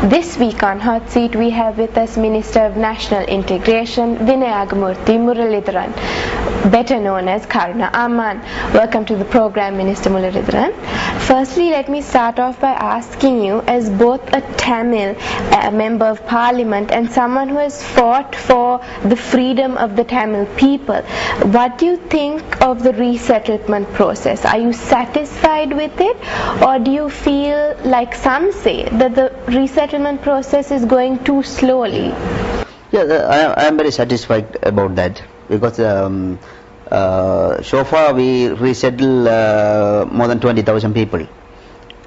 This week on Hot Seat we have with us Minister of National Integration Vinayagamurthy Muralidharan, better known as Karuna Amman. Welcome to the program, Minister Muralidharan. Firstly, let me start off by asking you, as both a Tamil member of Parliament and someone who has fought for the freedom of the Tamil people, what do you think of the resettlement process? Are you satisfied with it, or do you feel, like some say, that the resettlement process is going too slowly? Yeah, I am very satisfied about that, because so far we resettled more than 20,000 people,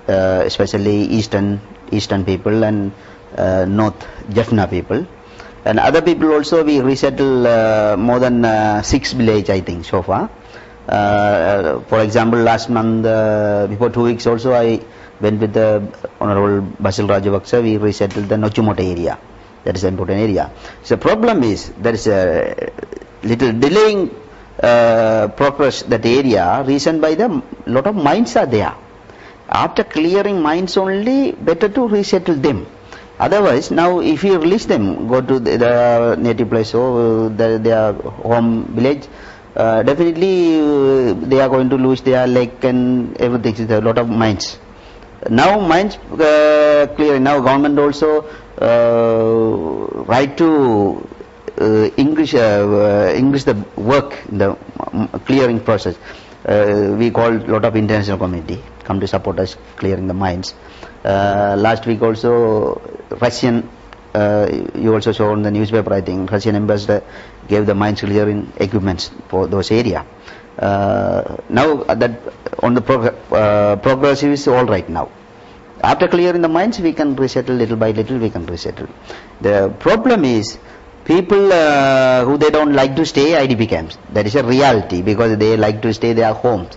especially eastern people and north Jaffna people, and other people also. We resettled more than 6 villages, I think, so far. For example, last month, before 2 weeks also, I went with the Honorable Basil Rajapaksa. We resettled the Nochumota area. That is an important area. So the problem is there is a little delaying progress that area, reason by the lot of mines are there. After clearing mines only, better to resettle them. Otherwise, now if you release them, go to the native place or their home village, definitely they are going to lose their lake and everything. There are a lot of mines. Now mines clearing. Now government also right to increase the work in the clearing process. We called a lot of international community come to support us clearing the mines. Last week also, Russian, you also saw in the newspaper, I think, Russian ambassador gave the mines clearing equipments for those area. Now that on the progress is all right now. After clearing the mines, we can resettle little by little. We can resettle. The problem is people who they don't like to stay IDP camps. That is a reality, because they like to stay their homes.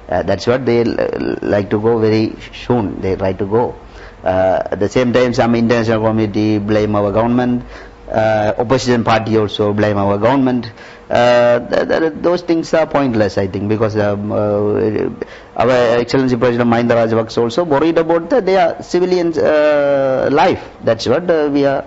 That's what they like to go very soon. They try to go. At the same time, some international community blame our government. Opposition party also blame our government. Those things are pointless, I think, because our Excellency President Mahinda Rajapaksa also worried about their civilians' life. That's what we are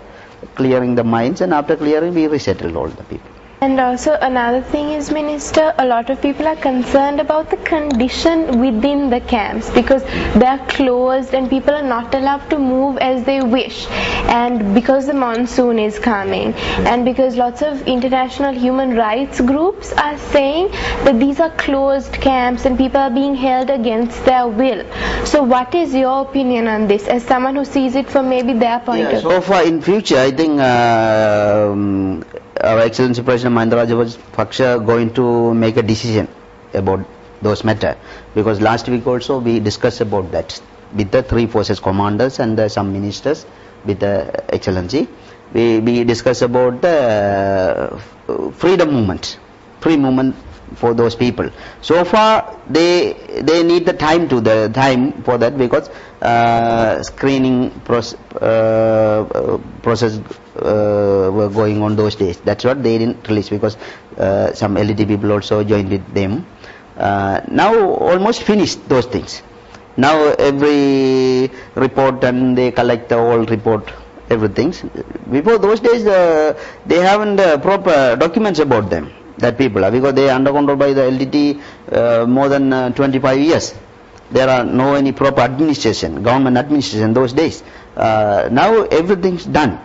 clearing the mines, and after clearing we resettled all the people. And also another thing is, Minister, a lot of people are concerned about the condition within the camps, because they are closed and people are not allowed to move as they wish, and because the monsoon is coming, and because lots of international human rights groups are saying that these are closed camps and people are being held against their will. So what is your opinion on this, as someone who sees it from maybe their point of view? So far in future, I think our Excellency President Mahinda Rajapaksa going to make a decision about those matter, because last week also we discussed about that with the 3 forces commanders and some ministers with the Excellency. We discussed about the freedom movement, free movement for those people. So far they need the time for that, because screening process were going on those days. That's what they didn't release, because some LDT people also joined with them. Now almost finished those things. Now every report, and they collect the whole report, everything. Before those days they haven't proper documents about them, that people are, because they are under control by the LDT more than 25 years. There are no any proper administration, government administration those days. Now everything's done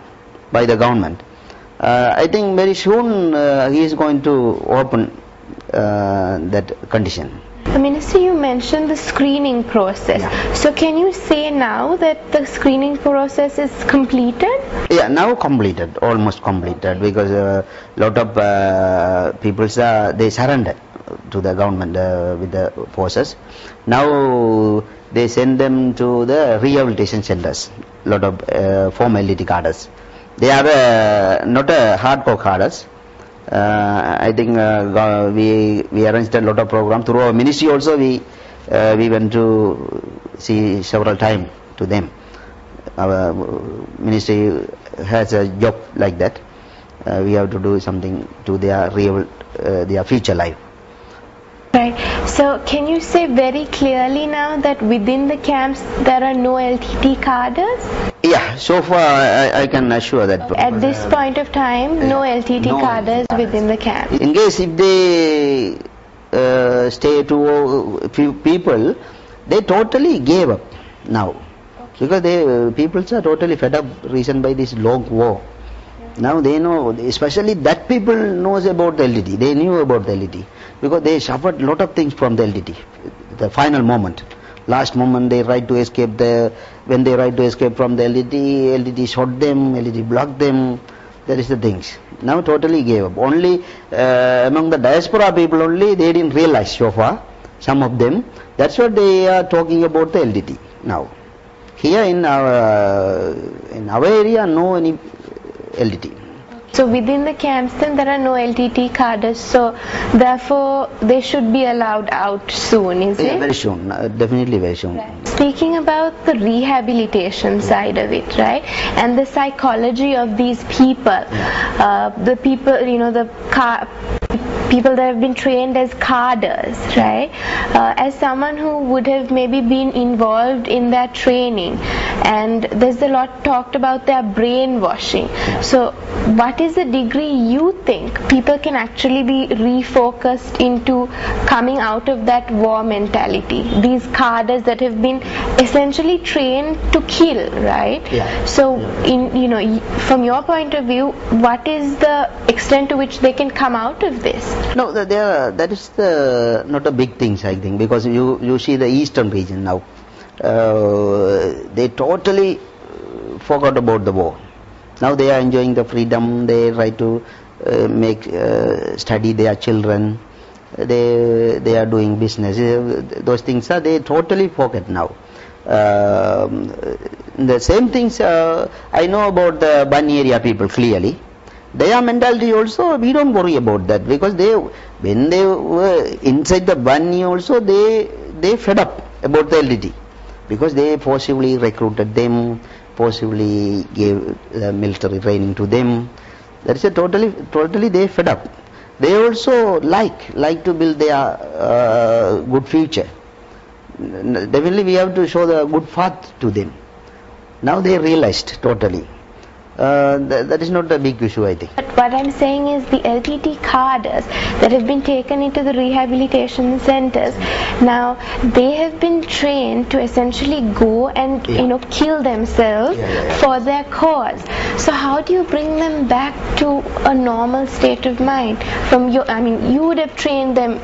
by the government. I think very soon he is going to open that condition. Minister, you mentioned the screening process. Yeah. So can you say now that the screening process is completed? Yeah, now completed, almost completed, because a lot of people they surrendered to the government with the forces. Now they send them to the rehabilitation centers. A lot of former LDT cadres. They are not hardcore cadres. I think we arranged a lot of program through our ministry. Also we went to see several times to them. Our ministry has a job like that. We have to do something to their future life. Right. So can you say very clearly now that within the camps there are no LTT cadres? Yeah, so far I can assure that. At this point of time, no LTT cadres within the camp. In case if they stay to few people, they totally gave up now. Because people are totally fed up reason by this long war. Now they know, especially that people knows about the LTT. They knew about the LTT because they suffered lot of things from the LTT. The final moment, last moment, they tried to escape when they tried to escape from the LTT, LTT shot them, LTT blocked them. That is the things. Now totally gave up. Only among the diaspora people only they didn't realize so far. Some of them. That's what they are talking about the LTT now. Here in our area, no any LTT. So within the camps then there are no LTT cadres, so therefore they should be allowed out soon, is it? Very soon, definitely very soon. Right. Speaking about the rehabilitation side of it, right, and the psychology of these people, the people, you know, people that have been trained as cadres, right? As someone who would have maybe been involved in their training, and there's a lot talked about their brainwashing. So what is the degree you think people can actually be refocused into coming out of that war mentality? These cadres that have been essentially trained to kill, right? So from your point of view, what is the extent to which they can come out of this? No, that is not a big thing, I think, because you see the eastern region now. They totally forgot about the war. Now they are enjoying the freedom. They try to study their children. They are doing business. Those things they totally forget now. The same things I know about the Bani area people clearly. Their mentality also, we don't worry about that, because when they were inside the Bani also, they fed up about the LTT, because they forcibly recruited them, forcibly gave military training to them. That is totally they fed up. They also like to build their good future. Definitely we have to show the good path to them. Now they realized totally. That is not a big issue, I think. But what I'm saying is the LTT cadres that have been taken into the rehabilitation centers, now they have been trained to essentially go and kill themselves for their cause. So how do you bring them back to a normal state of mind? You would have trained them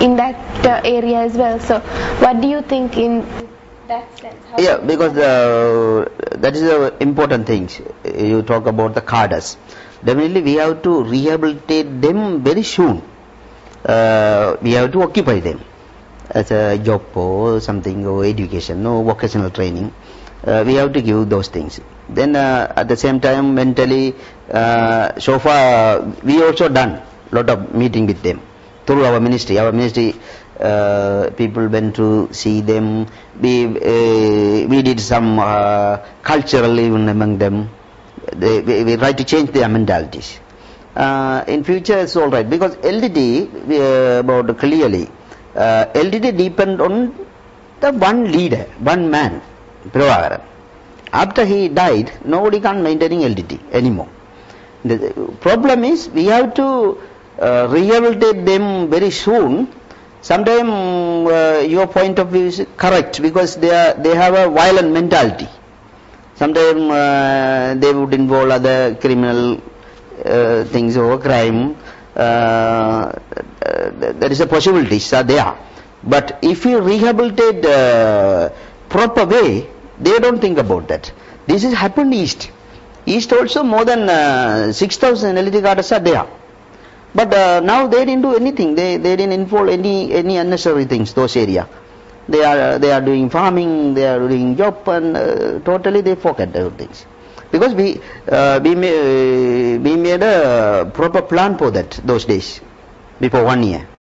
in that area as well. So what do you think in that sense? Because that is the important thing. You talk about the cadres. Definitely we have to rehabilitate them very soon. We have to occupy them as a job or something, or education, no vocational training. We have to give those things. Then at the same time mentally, so far we also done lot of meeting with them through our ministry. Our ministry people went to see them. We did some cultural even among them. We try to change their mentalities. In future it's all right, because LTT about clearly LTT depend on the one leader, one man, Pravakaran. After he died, nobody can maintaining LTT anymore. The problem is we have to rehabilitate them very soon. Sometimes your point of view is correct, because they have a violent mentality. Sometimes they would involve other criminal things or crime. There is a possibility there. But if you rehabilitate proper way, they don't think about that. This has happened East. East also more than 6,000 LTT cadres are there. But now they didn't do anything. They didn't involve any unnecessary things. Those area, they are doing farming, they are doing job, and totally they forget those things. Because we made a proper plan for that those days, before 1 year.